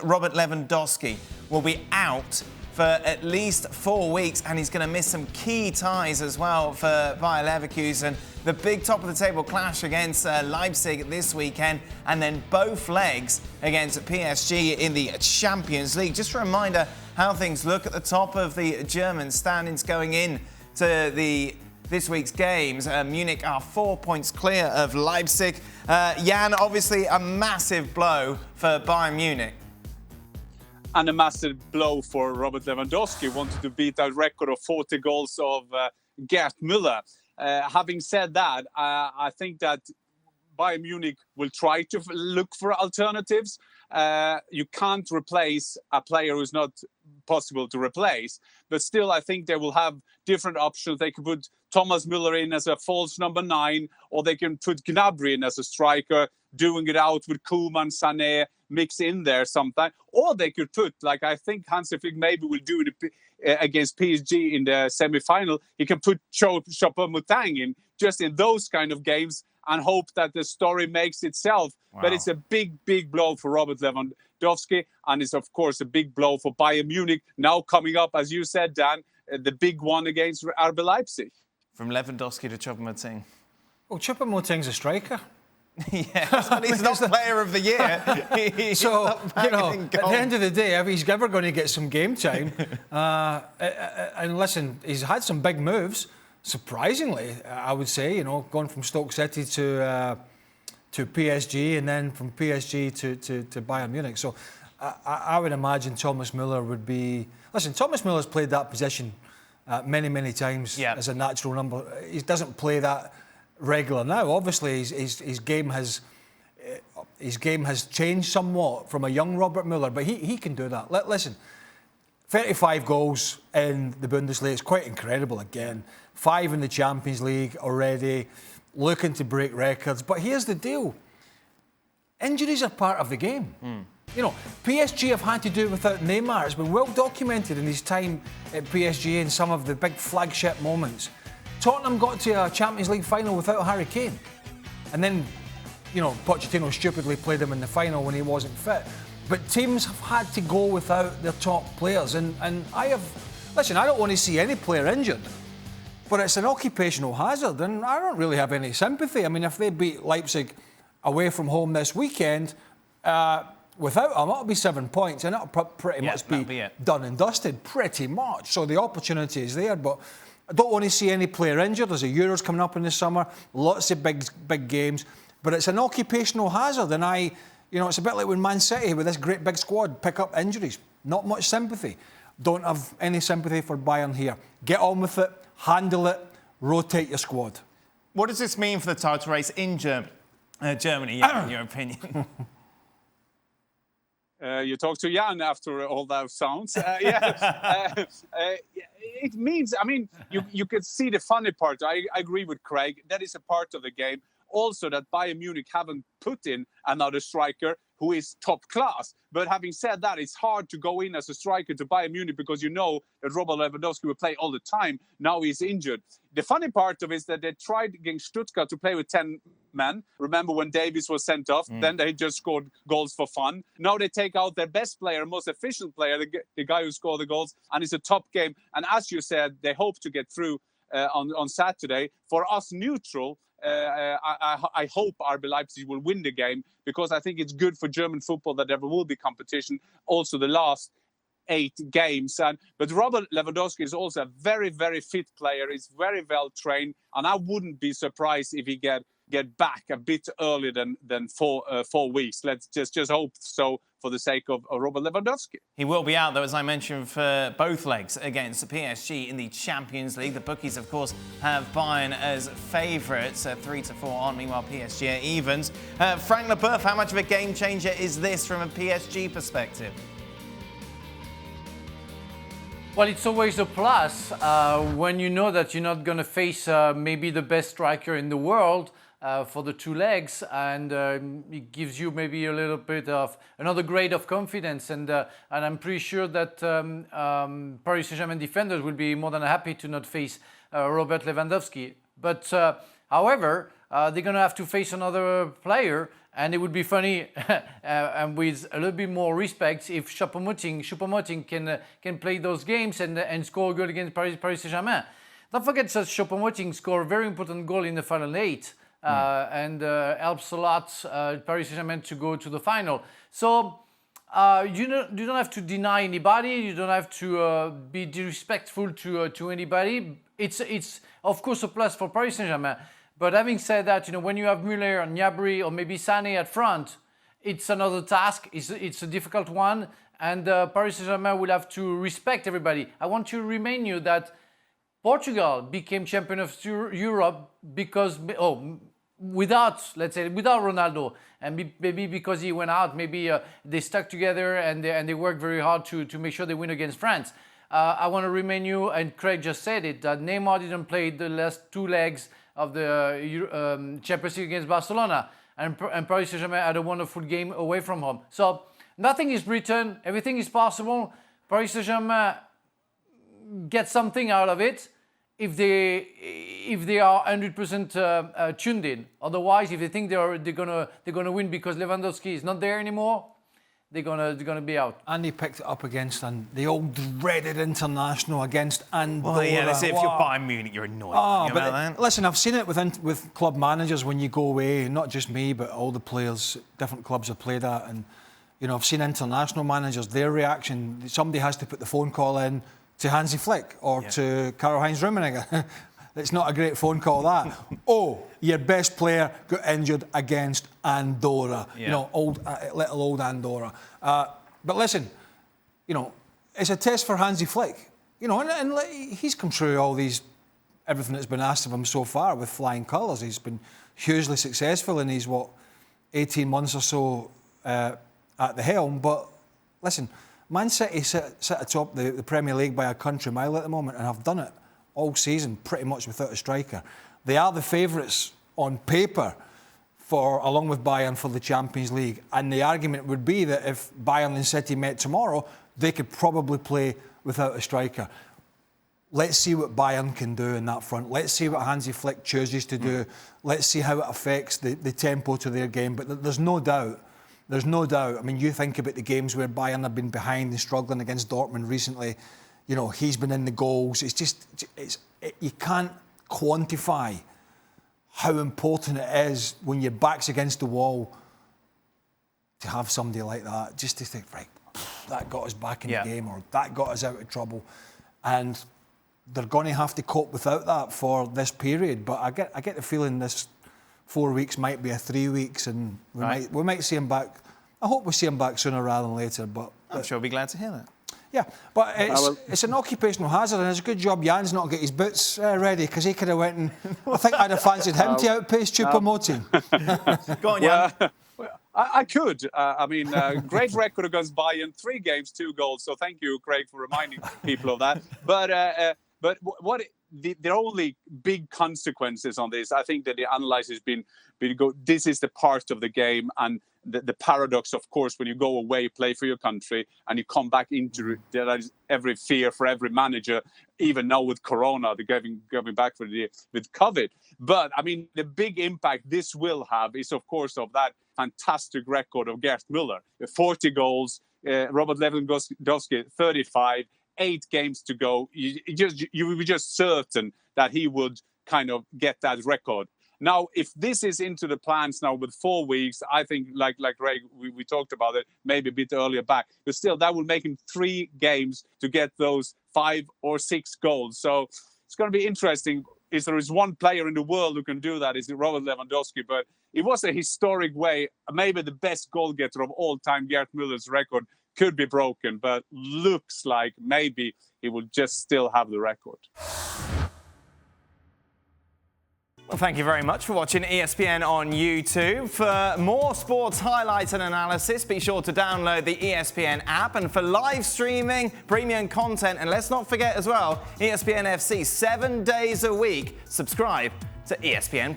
Robert Lewandowski will be out for at least 4 weeks, and he's going to miss some key ties as well for Bayer Leverkusen. The big top of the table clash against Leipzig this weekend, and then both legs against PSG in the Champions League. Just a reminder how things look at the top of the German standings going in to this week's games. Munich are 4 points clear of Leipzig. Jan, obviously a massive blow for Bayern Munich. And a massive blow for Robert Lewandowski, wanted to beat that record of 40 goals of Gerd Müller. Having said that, I think that Bayern Munich will try to look for alternatives. You can't replace a player who's not possible to replace, but still I think they will have different options. They could put Thomas Müller in as a false number 9, or they can put Gnabry in as a striker, doing it out with Koeman, Sané, mix in there sometime. Or they could put, like I think Hansi Flick maybe will do it against PSG in the semi-final, he can put Choupo-Moting in just in those kind of games and hope that the story makes itself. Wow. But it's a big, big blow for Robert Lewandowski, and it's of course a big blow for Bayern Munich. Now coming up, as you said, Dan, the big one against RB Leipzig. From Lewandowski to Choupo-Moting. Well, Choupo-Moting's a striker. Yeah, but he's not player of the year. So, you know, at the end of the day, if he's ever going to get some game time, and listen, he's had some big moves, surprisingly, I would say, you know, going from Stoke City to PSG, and then from PSG to Bayern Munich. So I would imagine Thomas Müller would be... Listen, Thomas Müller's played that position many, many times as a natural number. He doesn't play that regular now. Obviously, his game has changed somewhat from a young Robert Müller, but he can do that. Listen, 35 goals in the Bundesliga is quite incredible again. 5 in the Champions League already, looking to break records. But here's the deal. Injuries are part of the game. You know, PSG have had to do it without Neymar. It's been well documented in his time at PSG in some of the big flagship moments. Tottenham got to a Champions League final without Harry Kane. And then, you know, Pochettino stupidly played him in the final when he wasn't fit. But teams have had to go without their top players. And listen, I don't want to see any player injured, but it's an occupational hazard, and I don't really have any sympathy. I mean, if they beat Leipzig away from home this weekend, without them, it'll be 7 points, and it'll pretty much be done and dusted, pretty much. So the opportunity is there, but I don't want to see any player injured. There's a Euros coming up in the summer, lots of big games, but it's an occupational hazard, and you know, it's a bit like when Man City, with this great big squad, pick up injuries. Not much sympathy. Don't have any sympathy for Bayern here. Get on with it, handle it, rotate your squad. What does this mean for the title race in Germany, in your opinion? You talk to Jan after all those sounds. It means, I mean, you could see the funny part. I agree with Craig. That is a part of the game. Also, that Bayern Munich haven't put in another striker who is top class. But having said that, it's hard to go in as a striker to Bayern Munich because you know that Robert Lewandowski will play all the time. Now he's injured. The funny part of it is that they tried against Stuttgart to play with 10 men. Remember when Davies was sent off? Then they just scored goals for fun. Now they take out their best player, most efficient player, the guy who scored the goals, and it's a top game. And as you said, they hope to get through on Saturday. For us neutral, I hope RB Leipzig will win the game, because I think it's good for German football that there will be competition. Also, the last 8 games. But Robert Lewandowski is also a very, very fit player. He's very well trained, and I wouldn't be surprised if he get back a bit earlier than 4 weeks. Let's just hope so, for the sake of Robert Lewandowski. He will be out, though, as I mentioned, for both legs against the PSG in the Champions League. The bookies, of course, have Bayern as favourites, 3-4 on. Meanwhile, PSG are evens. Frank Leboeuf, how much of a game changer is this from a PSG perspective? Well, it's always a plus when you know that you're not going to face maybe the best striker in the world for the 2 legs, and it gives you maybe a little bit of another grade of confidence. And I'm pretty sure that Paris Saint-Germain defenders will be more than happy to not face Robert Lewandowski. But however, they're going to have to face another player, And it would be funny, and with a little bit more respect, if Choupo-Moting can play those games and score a goal against Paris Saint-Germain. Don't forget that Choupo-Moting scored a very important goal in the final 8 and helps a lot Paris Saint-Germain to go to the final. So you don't have to deny anybody. You don't have to be disrespectful to anybody. It's of course a plus for Paris Saint-Germain. But having said that, when you have Müller and Gnabry or maybe Sané at front, it's another task. It's a difficult one, and Paris Saint-Germain will have to respect everybody. I want to remind you that Portugal became champion of Europe because without Ronaldo, and maybe because he went out, maybe they stuck together and they worked very hard to make sure they win against France. I want to remind you, and Craig just said it, that Neymar didn't play the last 2 legs of the Champions League against Barcelona, and Paris Saint-Germain had a wonderful game away from home. So nothing is written, everything is possible. Paris Saint-Germain get something out of it if they are 100% tuned in. Otherwise, if they think they're gonna win because Lewandowski is not there anymore, they're gonna be out. And he picked it up against the old dreaded international against Andorra. Well, yeah, that's it. If you're Bayern Munich, you're annoyed. Listen, I've seen it with club managers when you go away. Not just me, but all the players, different clubs have played at, and I've seen international managers. Their reaction: somebody has to put the phone call in to Hansi Flick or to Karl-Heinz Rummenigge. It's not a great phone call, that. Oh, your best player got injured against Andorra. Yeah. Little old Andorra. But listen, it's a test for Hansi Flick. And he's come through everything that's been asked of him so far with flying colours. He's been hugely successful in his 18 months or so at the helm. But listen, Man City sit atop the Premier League by a country mile at the moment, and have done it all season pretty much without a striker. They are the favourites on paper along with Bayern for the Champions League, and the argument would be that if Bayern and City met tomorrow, they could probably play without a striker. Let's see what Bayern can do in that front. Let's see what Hansi Flick chooses to do. Let's see how it affects the tempo to their game. But there's no doubt. I mean, you think about the games where Bayern have been behind and struggling against Dortmund recently. He's been in the goals. You can't quantify how important it is when your back's against the wall to have somebody like that, just to think, right, that got us back in the game, or that got us out of trouble. And they're going to have to cope without that for this period. But I get the feeling this 4 weeks might be a 3 weeks, and we might see him back. I hope we see him back sooner rather than later. But I'm sure I'll be glad to hear that. Yeah, but it's an occupational hazard, and it's a good job Jan's not got his boots ready, because he could have went and I think I'd have fancied him to outpace Choupo-Moting. Go on, Jan. I could. Great record against Bayern, 3 games, 2 goals. So thank you, Craig, for reminding people of that. But what the only big consequences on this, I think that the analysis has been this is the part of the game, and the paradox, of course, when you go away, play for your country, and you come back into it, there is every fear for every manager, even now with Corona, the going back with COVID. But I mean, the big impact this will have is, of course, of that fantastic record of Gerd Müller, 40 goals, Robert Lewandowski, 35. 8 games to go. You were just certain that he would kind of get that record. Now, if this is into the plans now with 4 weeks, I think, like Ray, we talked about it maybe a bit earlier back, but still that will make him 3 games to get those 5 or 6 goals. So it's going to be interesting. If there is one player in the world who can do that, is Robert Lewandowski. But it was a historic way. Maybe the best goal getter of all time, Gerd Müller's record, could be broken, but looks like maybe he will just still have the record. Well, thank you very much for watching ESPN on YouTube. For more sports highlights and analysis, be sure to download the ESPN app. And for live streaming, premium content, and let's not forget as well, ESPN FC 7 days a week. Subscribe to ESPN+.